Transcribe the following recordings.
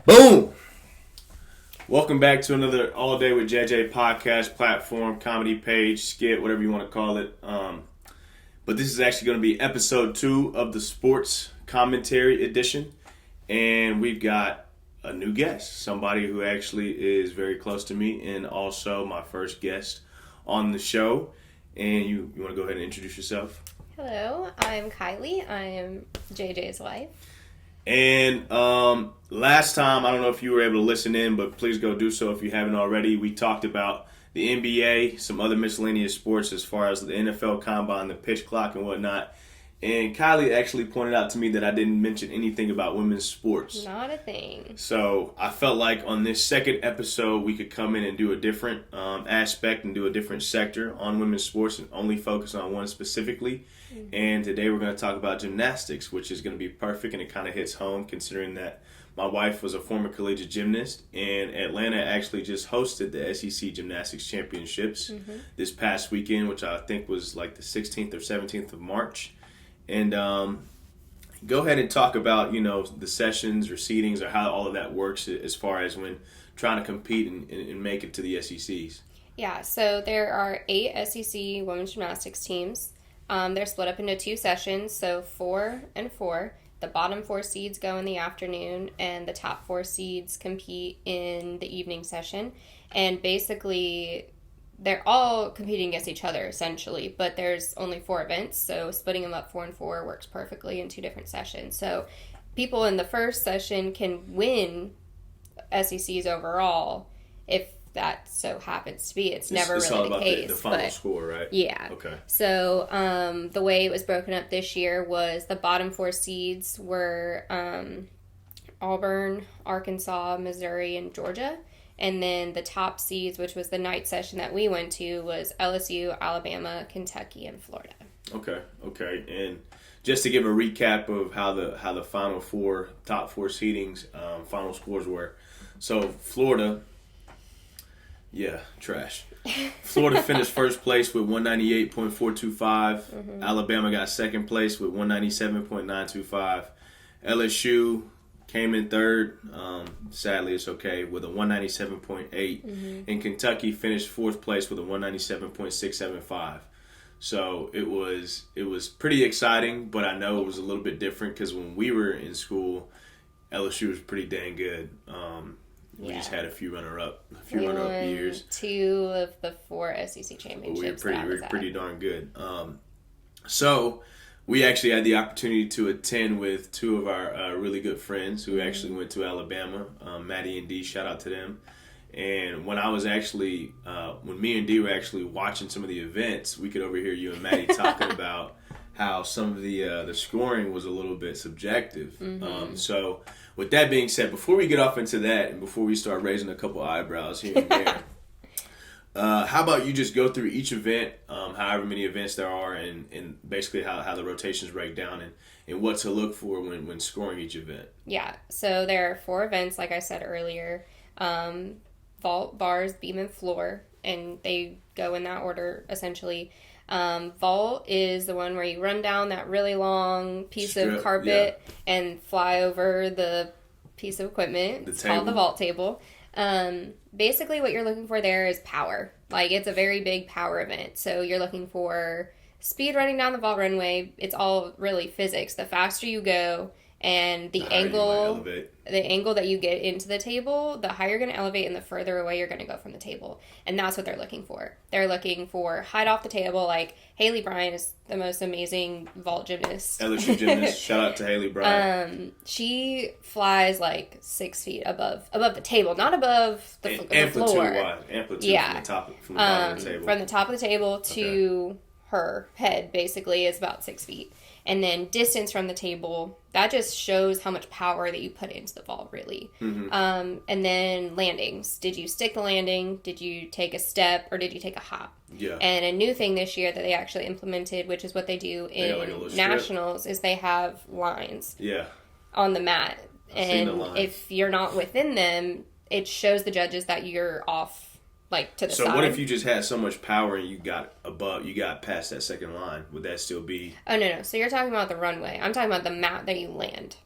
Boom! Welcome back to another All Day with JJ podcast platform, comedy page, skit, whatever you want to call it. But this is actually going to be episode 2 of the sports commentary edition. And we've got a new guest, somebody who actually is very close to me and also my first guest on the show. And you want to go ahead and introduce yourself? Hello, I'm Kylie. I am JJ's wife. And last time, I don't know if you were able to listen in, but please go do so if you haven't already. We talked about the NBA, some other miscellaneous sports as far as the NFL Combine, the pitch clock, and whatnot. And Kylie actually pointed out to me that I didn't mention anything about women's sports. Not a thing. So I felt like on this second episode, we could come in and do a different aspect and do a different sector on women's sports and only focus on one specifically. Mm-hmm. And today we're going to talk about gymnastics, which is going to be perfect, and it kind of hits home considering that my wife was a former collegiate gymnast, and Atlanta actually just hosted the SEC Gymnastics Championships this past weekend, which I think was like the 16th or 17th of March. And go ahead and talk about, the sessions or seedings or how all of that works as far as when trying to compete and make it to the SECs. Yeah, so there are 8 SEC women's gymnastics teams. They're split up into 2 sessions, so 4 and 4. The bottom 4 seeds go in the afternoon, and the top 4 seeds compete in the evening session. And basically, they're all competing against each other, essentially, but there's only 4 events, so splitting them up 4 and 4 works perfectly in 2 different sessions. So people in the first session can win SECs overall if that so happens to be. It's never really all the about case. The final score, right? Yeah. Okay. So the way it was broken up this year was the bottom 4 seeds were Auburn, Arkansas, Missouri, and Georgia. And then the top seeds, which was the night session that we went to, was LSU, Alabama, Kentucky, and Florida. Okay. And just to give a recap of how the final 4, top 4 seedings, final scores were. So Florida, trash. Florida finished first place with 198.425. Alabama got second place with 197.925. LSU came in third. Sadly, it's okay, with a 197.8. And Kentucky finished fourth place with a 197.675. So it was pretty exciting, but I know it was a little bit different because when we were in school, LSU was pretty dang good. We just had a few runner-up years. 2 of the 4 SEC championships. We were pretty darn good. So we actually had the opportunity to attend with 2 of our really good friends who actually went to Alabama, Maddie and Dee, shout out to them. And when I was actually, when me and Dee were actually watching some of the events, we could overhear you and Maddie talking about how some of the scoring was a little bit subjective. So with that being said, before we get off into that and before we start raising a couple eyebrows here and there, how about you just go through each event, however many events there are, and basically how the rotations break down and what to look for when scoring each event. Yeah, so there are 4 events, like I said earlier. Vault, bars, beam, and floor, and they go in that order, essentially. Vault is the one where you run down that really long piece of carpet and fly over the piece of equipment. It's called the vault table. Basically what you're looking for there is power. Like, it's a very big power event. So you're looking for speed running down the vault runway. It's all really physics. The faster you go and the angle that you get into the table, the higher you're going to elevate and the further away you're going to go from the table. And that's what they're looking for. They're looking for height off the table. Like, Haleigh Bryant is the most amazing vault gymnast. LSU gymnast. Shout out to Haleigh Bryant. She flies like 6 feet above the table, not above the floor. Amplitude from the bottom of the table. From the top of the table to her head, basically, is about 6 feet. And then distance from the table, that just shows how much power that you put into the vault, really. And then landings. Did you stick the landing? Did you take a step? Or did you take a hop? Yeah. And a new thing this year that they actually implemented, which is what they do in nationals, is they have lines on the mat. And if you're not within them, it shows the judges that you're off like to the So side. what if you just had so much power and you got past that second line? Would that still be? Oh no. So you're talking about the runway. I'm talking about the mat that you land.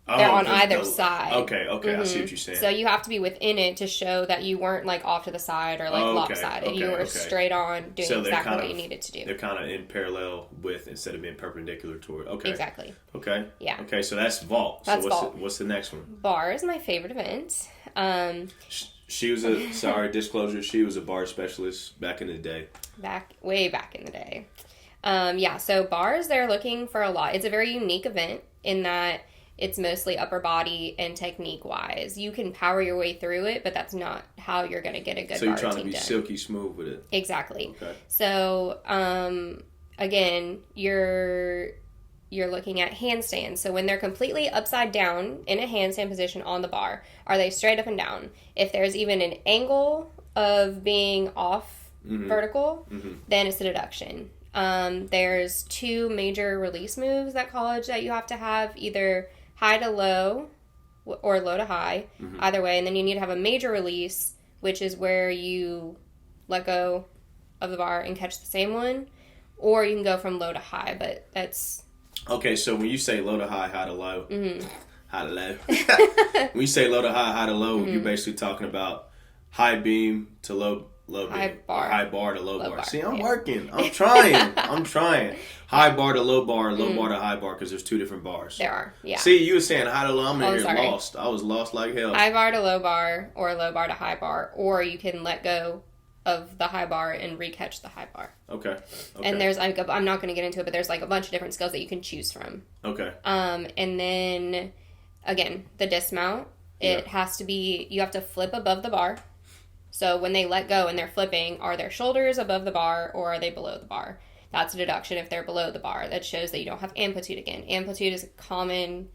They're on either side. Okay, I see what you're saying. So you have to be within it to show that you weren't like off to the side or like lopsided. You were straight on doing exactly what you needed to do. They're kind of in parallel with instead of being perpendicular toward. Okay. Exactly. Okay. Yeah. Okay, so that's vault. That's vault. What's the next one? Bar is my favorite event. She was disclosure, she was a bar specialist back in the day. Way back in the day. Yeah, so bars, they're looking for a lot. It's a very unique event in that it's mostly upper body and technique-wise. You can power your way through it, but that's not how you're going to get a good bar routine done. So you're trying to be silky smooth with it. Exactly. Okay. So, again, you're looking at handstands. So when they're completely upside down in a handstand position on the bar, are they straight up and down? If there's even an angle of being off vertical, then it's a deduction. There's 2 major release moves at college that you have to have, either high to low or low to high, either way. And then you need to have a major release, which is where you let go of the bar and catch the same one, or you can go from low to high, but that's... Okay, so when you say low to high, high to low, high to low. When you say low to high, high to low, you're basically talking about high beam to low high beam. bar. High bar to low bar. See, I'm working. I'm trying. High bar to low bar to high bar, because there's 2 different bars. There are, yeah. See, you were saying high to low. I'm in here lost. I was lost like hell. High bar to low bar, or low bar to high bar, or you can let go of the high bar and recatch the high bar. Okay. And there's like I'm not going to get into it, but there's like a bunch of different skills that you can choose from. Okay. And then again, the dismount, it has to be, you have to flip above the bar. So when they let go and they're flipping, are their shoulders above the bar or are they below the bar? That's a deduction if they're below the bar. That shows that you don't have amplitude again. Amplitude is a common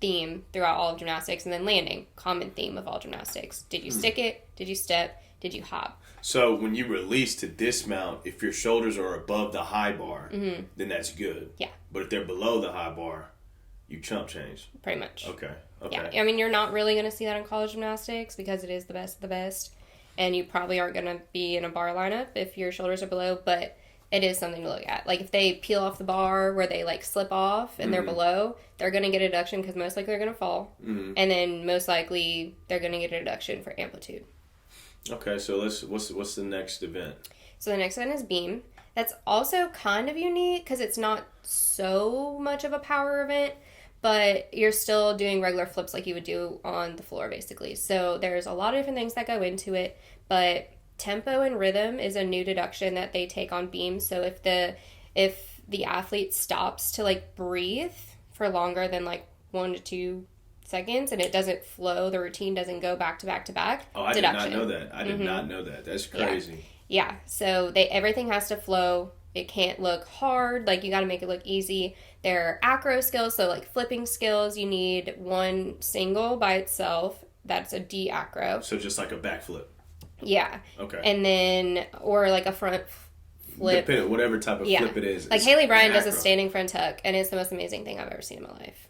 theme throughout all of gymnastics, and then landing, common theme of all gymnastics. Did you stick it? Did you step? Did you hop? So when you release to dismount, if your shoulders are above the high bar, then that's good. Yeah. But if they're below the high bar, you chump change. Pretty much. Okay. Yeah. I mean, you're not really going to see that in college gymnastics because it is the best of the best. And you probably aren't going to be in a bar lineup if your shoulders are below, but it is something to look at. Like, if they peel off the bar where they, like, slip off and they're below, they're going to get a deduction because most likely they're going to fall. And then most likely they're going to get a deduction for amplitude. Okay, so what's the next event? So the next event is beam. That's also kind of unique because it's not so much of a power event, but you're still doing regular flips like you would do on the floor, basically. So there's a lot of different things that go into it, but tempo and rhythm is a new deduction that they take on beam. So if the athlete stops to, like, breathe for longer than, like, 1 to 2 seconds and it doesn't flow, the routine doesn't go back to back to back. Oh, I deduction. did not know that. I did not know that. That's crazy. Yeah. So everything has to flow. It can't look hard. Like, you got to make it look easy. There are acro skills, so like flipping skills, you need one single by itself. That's a D acro. So just like a backflip. Yeah. Okay. And then, or like a front flip. Depending, whatever type of flip it is. Like Haleigh Bryant does a standing front tuck, and it's the most amazing thing I've ever seen in my life.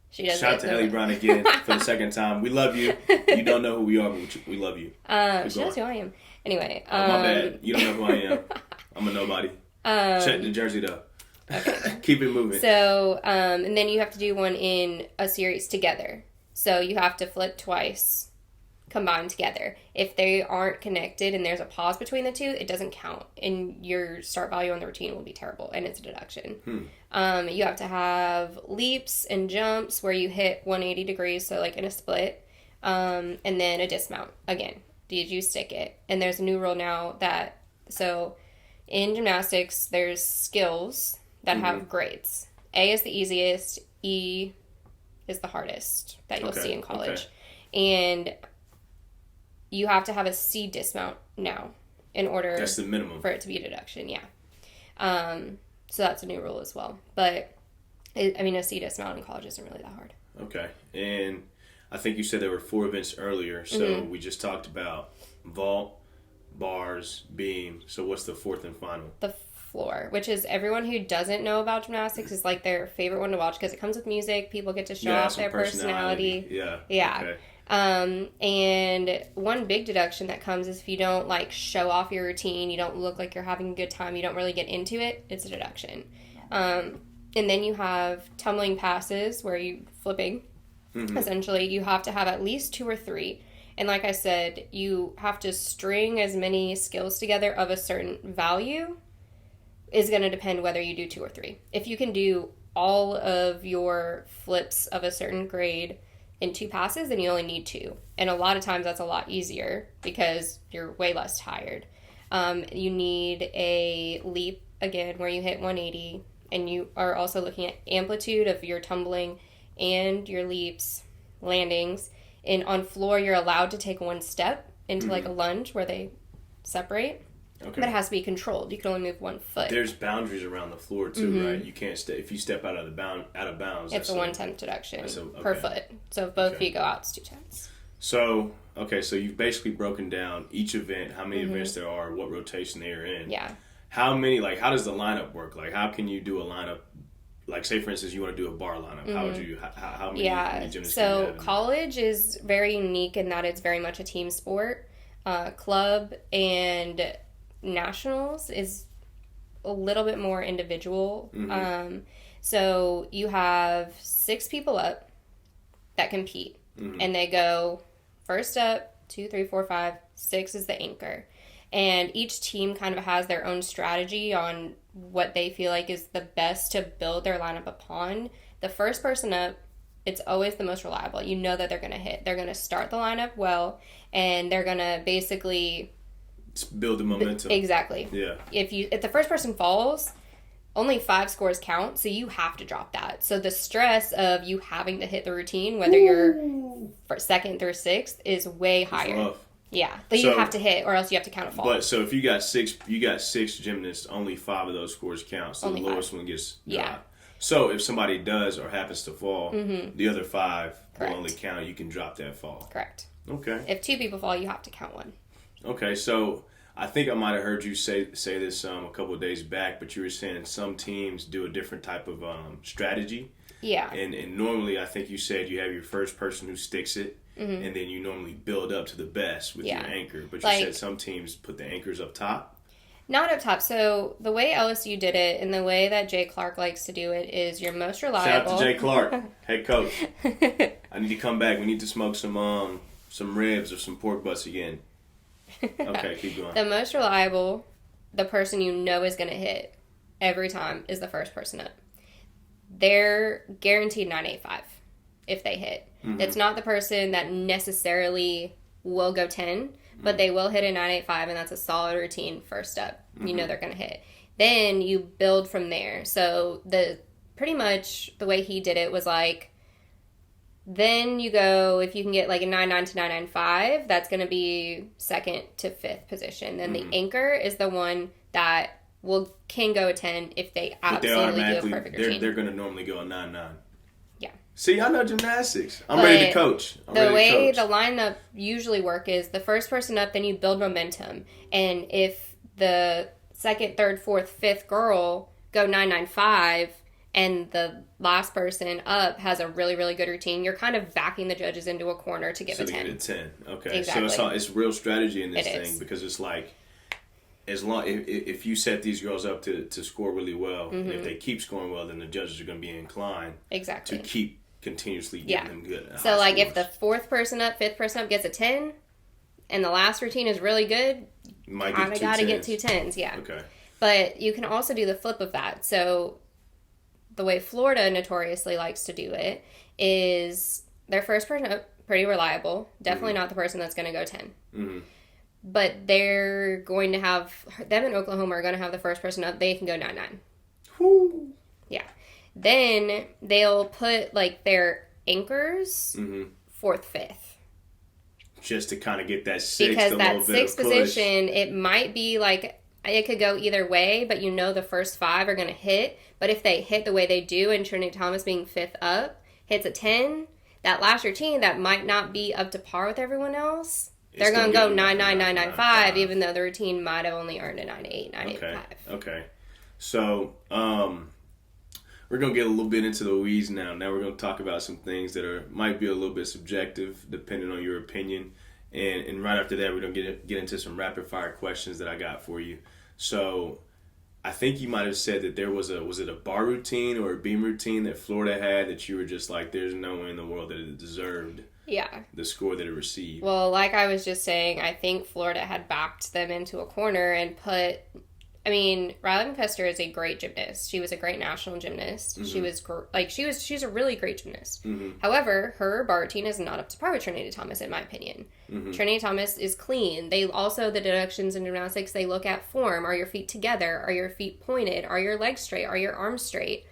She does. Shout out to Haleigh Bryant again for the second time. We love you. You don't know who we are, but we love you. She knows who I am. Anyway. Oh, my bad. You don't know who I am. I'm a nobody. Check the jersey though. Okay. Keep it moving. So, and then you have to do one in a series together. So you have to flip twice, combined together. If they aren't connected and there's a pause between the two, it doesn't count, and your start value on the routine will be terrible, and it's a deduction. You have to have leaps and jumps where you hit 180 degrees, so like in a split, and then a dismount. Again, did you stick it? And there's a new rule now that, so in gymnastics, there's skills that have grades. A is the easiest, E is the hardest that you'll see in college. And you have to have a C dismount now in order that's the minimum for it to be a deduction, so that's a new rule as well. But, a C dismount in college isn't really that hard. Okay. And I think you said there were 4 events earlier, so we just talked about vault, bars, beam. So what's the 4th and final? The floor, which is everyone who doesn't know about gymnastics is like their favorite one to watch because it comes with music. People get to show off their personality. Yeah. Yeah. And one big deduction that comes is if you don't like show off your routine, you don't look like you're having a good time, you don't really get into it, it's a deduction. And then you have tumbling passes where you flipping. Essentially, you have to have at least 2 or 3. And like I said, you have to string as many skills together of a certain value is going to depend whether you do 2 or 3. If you can do all of your flips of a certain grade in 2 passes, then you only need 2. And a lot of times that's a lot easier because you're way less tired. You need a leap, again, where you hit 180. And you are also looking at amplitude of your tumbling and your leaps, landings. And on floor, you're allowed to take 1 step into like a lunge where they separate. Okay. But it has to be controlled. You can only move 1 foot. There's boundaries around the floor too, right? You can't stay if you step out of bounds. It's a 1/10 deduction per foot. So if both feet go out, it's 2/10. So so you've basically broken down each event, how many events there are, what rotation they are in. Yeah. How many? Like, how does the lineup work? Like, how can you do a lineup? Like, say for instance, you want to do a bar lineup. How would you? How many? Yeah. So college is very unique in that it's very much a team sport. Club and nationals is a little bit more individual. So you have 6 people up that compete, and they go first up, 2, 3, 4, 5, 6 is the anchor. And each team kind of has their own strategy on what they feel like is the best to build their lineup upon. The first person up, it's always the most reliable. You know that they're going to hit. They're going to start the lineup well, and they're going to basically build the momentum. Exactly. Yeah. If the first person falls, only 5 scores count, so you have to drop that. So the stress of you having to hit the routine, whether you're second through 6th, is way higher. Rough. Yeah, but you have to hit, or else you have to count a fall. But so if you got 6 gymnasts, only 5 of those scores count. So only the lowest 5. One gets dropped. Yeah. So if somebody does or happens to fall, the other 5 will only count. You can drop that fall. Correct. Okay. If 2 people fall, you have to count 1. Okay, so I think I might have heard you say this a couple of days back, but you were saying some teams do a different type of strategy. Yeah. And normally, I think you said you have your first person who sticks it. And then you normally build up to the best with your anchor. But you said some teams put the anchors up top? Not up top. So the way LSU did it and the way that Jay Clark likes to do it is your most reliable. Shout out to Jay Clark, head coach. I need to come back. We need to smoke some ribs or some pork butts again. Okay, keep going. The most reliable, the person you know is going to hit every time is the first person up. They're guaranteed 985 if they hit. It's not the person that necessarily will go 10, but they will hit a 985, and that's a solid routine first up. You know they're going to hit. Then you build from there. So pretty much the way he did it was like, then you go, if you can get like a 99 to 995, that's going to be 2nd to 5th position. Then the anchor is the one that can go a 10 if they absolutely do a perfect routine. They're going to normally go a 9-9. Yeah. See, I know gymnastics. I'm ready to coach. The way the lineup usually work is the first person up, then you build momentum. And if the 2nd, 3rd, 4th, 5th girl go 995 and the last person up has a really, really good routine, you're kind of backing the judges into a corner to give a 10. Get a 10. Okay. Exactly. So it's real strategy in this thing because it's like, as long if you set these girls up to score really well, if they keep scoring well, then the judges are going to be inclined to keep continuously getting them good. So like if the 4th person up, 5th person up gets a 10, and the last routine is really good, you kind of got to get 2 10s. Yeah. Okay. But you can also do the flip of that. So the way Florida notoriously likes to do it is their first person up, pretty reliable. Definitely not the person that's going to go 10. But they're going to have, them in Oklahoma are going to have the first person up. They can go 9-9. Whoo. Yeah. Then they'll put like their anchors 4th, 5th. Just to kind of get that 6th. Because that 6th position, it might be like, it could go either way, but you know the first 5 are going to hit. But if they hit the way they do, and Trinity Thomas being 5th up, hits a 10, that last routine that might not be up to par with everyone else, they're going to go 9-9, 9-9-5, even though the routine might have only earned a 9-8, 9-8-5. Okay. So, we're gonna get a little bit into the weeds now. Now we're gonna talk about some things that might be a little bit subjective, depending on your opinion. And right after that, we're gonna get into some rapid fire questions that I got for you. So, I think you might have said that there was it a bar routine or a beam routine that Florida had that you were just like, there's no way in the world that it deserved the score that it received. Well, like I was just saying, I think Florida had backed them into a corner and Haleigh McCusker is a great gymnast. She was a great national gymnast. Mm-hmm. She's a really great gymnast. Mm-hmm. However, her bar routine is not up to par with Trinity Thomas, in my opinion. Mm-hmm. Trinity Thomas is clean. The deductions in gymnastics, they look at form. Are your feet together? Are your feet pointed? Are your legs straight? Are your arms straight?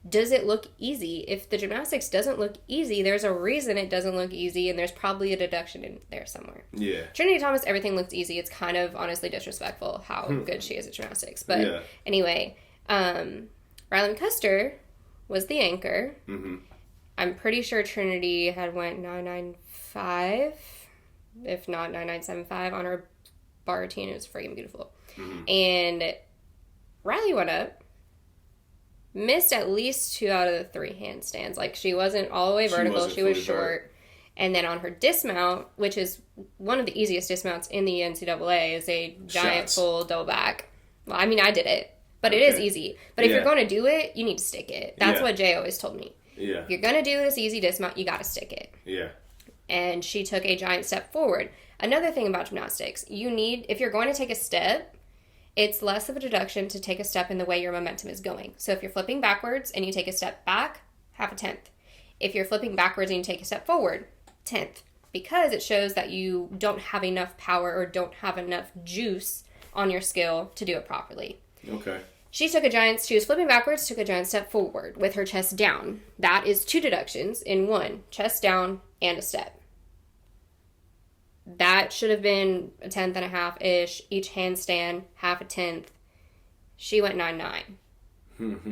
Does it look easy? If the gymnastics doesn't look easy, there's a reason it doesn't look easy, and there's probably a deduction in there somewhere. Yeah. Trinity Thomas, everything looks easy. It's kind of honestly disrespectful how good she is at gymnastics. But anyway, Haleigh McCusker was the anchor. Mm-hmm. I'm pretty sure Trinity had went 995, if not 9975 on her bar routine. It was freaking beautiful. Mm-hmm. And Haleigh went up. Missed at least 2 out of the 3 handstands. Like, she wasn't all the way vertical. She was short. And then on her dismount, which is one of the easiest dismounts in the NCAA, is a giant full double back. Well, I mean, I did it, but it is easy. But if you're going to do it, you need to stick it. That's what Jay always told me. Yeah. If you're going to do this easy dismount, you got to stick it. Yeah. And she took a giant step forward. Another thing about gymnastics, if you're going to take a step, it's less of a deduction to take a step in the way your momentum is going. So if you're flipping backwards and you take a step back, 1/2 tenth. If you're flipping backwards and you take a step forward, 1/10. Because it shows that you don't have enough power or don't have enough juice on your skill to do it properly. Okay. She was flipping backwards, took a giant step forward with her chest down. That is 2 deductions in one, chest down and a step. That should have been 1/10 and a half-ish. Each handstand, 1/2 tenth. She went 9.9.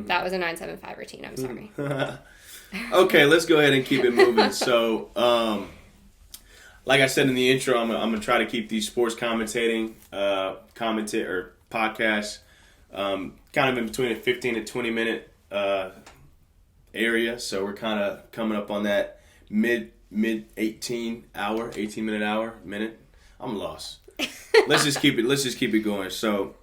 That was a 9.75 routine. I'm sorry. Okay, let's go ahead and keep it moving. So, like I said in the intro, I'm gonna try to keep these sports podcasts kind of in between a 15 to 20 minute area. So we're kind of coming up on that mid 18 minute. I'm lost. Let's just keep it going. So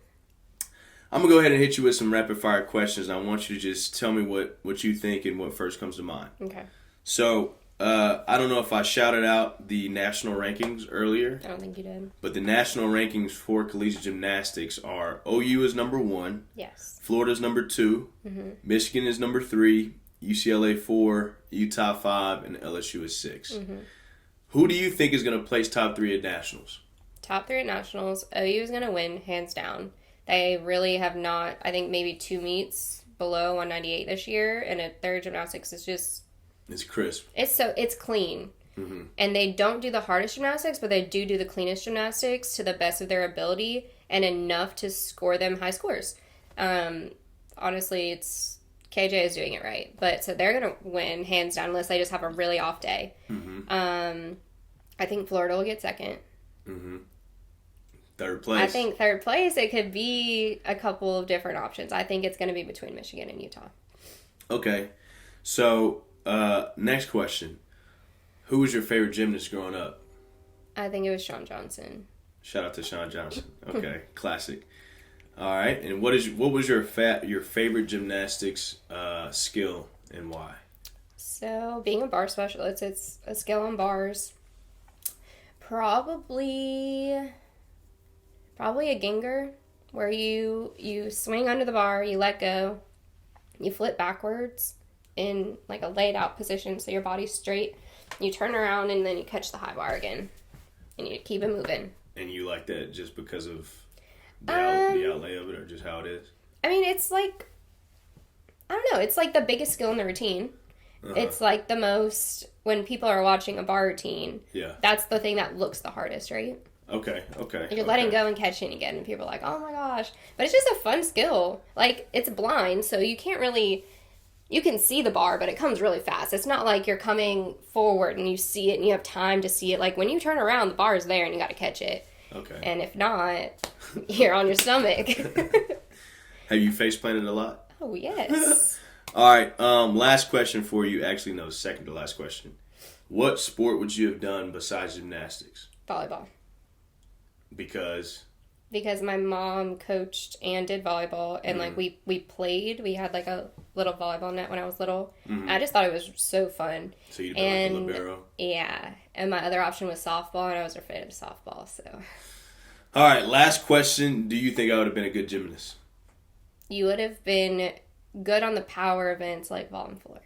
I'm gonna go ahead and hit you with some rapid fire questions. I want you to just tell me what you think and what first comes to mind. Okay. So I don't know if I shouted out the national rankings earlier. I don't think you did. But the national rankings for collegiate gymnastics are OU is number 1. Yes. Florida's number 2. Mm-hmm. Michigan is number 3. UCLA 4, Utah 5, and LSU is 6. Mm-hmm. Who do you think is going to place top 3 at nationals? Top 3 at nationals, OU is going to win, hands down. They really have not, I think maybe 2 meets below 198 this year, and their gymnastics is just... It's crisp. It's clean. Mm-hmm. And they don't do the hardest gymnastics, but they do the cleanest gymnastics to the best of their ability and enough to score them high scores. Honestly, KJ is doing it right. But so they're going to win, hands down, unless they just have a really off day. Mm-hmm. I think Florida will get second. Mm-hmm. Third place. I think third place, it could be a couple of different options. I think it's going to be between Michigan and Utah. Okay. So, next question. Who was your favorite gymnast growing up? I think it was Shawn Johnson. Shout out to Shawn Johnson. Okay, classic. All right, and what was your favorite gymnastics skill and why? So, being a bar specialist, it's a skill on bars. Probably a ginger, where you swing under the bar, you let go, you flip backwards in like a laid out position so your body's straight. You turn around and then you catch the high bar again, and you keep it moving. And you like that just because of the outlay of it, or just how it is? I mean, it's like, I don't know, it's like the biggest skill in the routine. Uh-huh. It's like the most, when people are watching a bar routine, that's the thing that looks the hardest, right? Okay. You're letting go and catching again, and people are like, oh my gosh. But it's just a fun skill. Like, it's blind, so you can't really, you can see the bar, but it comes really fast. It's not like you're coming forward and you see it and you have time to see it. Like, when you turn around, the bar is there and you got to catch it. Okay. And if not, you're on your stomach. Have you face planted a lot? Oh, yes. All right. Last question for you. Actually, no, second to last question. What sport would you have done besides gymnastics? Volleyball. Because My mom coached and did volleyball, and like we played. We had like a little volleyball net when I was little. I just thought it was so fun. So you'd been like a libero. Yeah, and my other option was softball, and I was afraid of softball. So. All right. Last question. Do you think I would have been a good gymnast? You would have been good on the power events like vault and floor.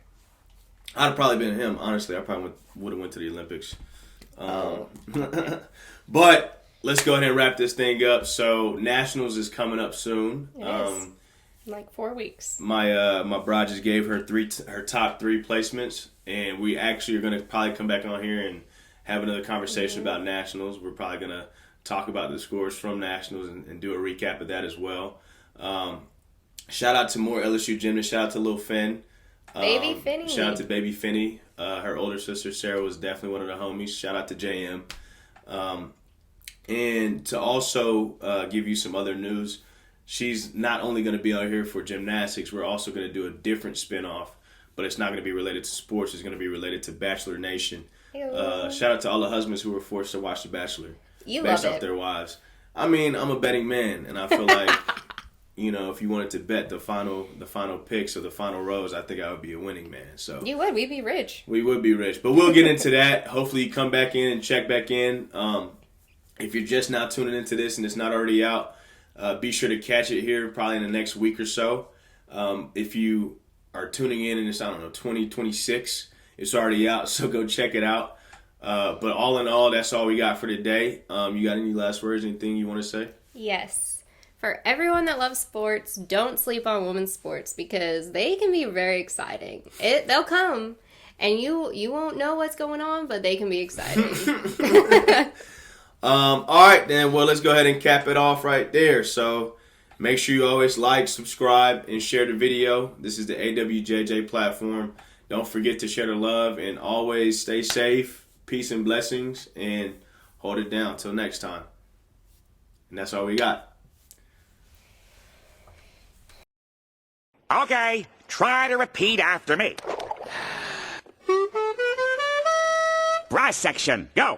I'd have probably been him. Honestly, I probably would have went to the Olympics. But let's go ahead and wrap this thing up. So Nationals is coming up soon. It is. Like 4 weeks. My bride just gave her her top 3 placements, and we actually are going to probably come back on here and have another conversation about Nationals. We're probably going to talk about the scores from Nationals and do a recap of that as well. Shout out to more LSU gymnasts. Shout out to Lil Finn. Baby Finny. Shout out to Baby Finny. Her older sister Sarah was definitely one of the homies. Shout out to JM. And to also give you some other news, she's not only going to be out here for gymnastics, we're also going to do a different spinoff, but it's not going to be related to sports. It's going to be related to Bachelor Nation. Shout out to all the husbands who were forced to watch The Bachelor. Based off their wives. I mean, I'm a betting man, and I feel like, if you wanted to bet the final picks or the final rows, I think I would be a winning man. So you would. We'd be rich. We would be rich. But we'll get into that. Hopefully you come back in and check back in. If you're just now tuning into this and it's not already out, be sure to catch it here probably in the next week or so. If you are tuning in and it's, 2026, it's already out, so go check it out. But all in all, that's all we got for today. You got any last words, anything you want to say? Yes. For everyone that loves sports, don't sleep on women's sports because they can be very exciting. They'll come, and you won't know what's going on, but they can be exciting. All right, then. Well, let's go ahead and cap it off right there. So make sure you always like, subscribe, and share the video. This is the AWJJ platform. Don't forget to share the love, and always stay safe. Peace and blessings, and hold it down. Till next time. And that's all we got. Okay, try to repeat after me. Brass section, go.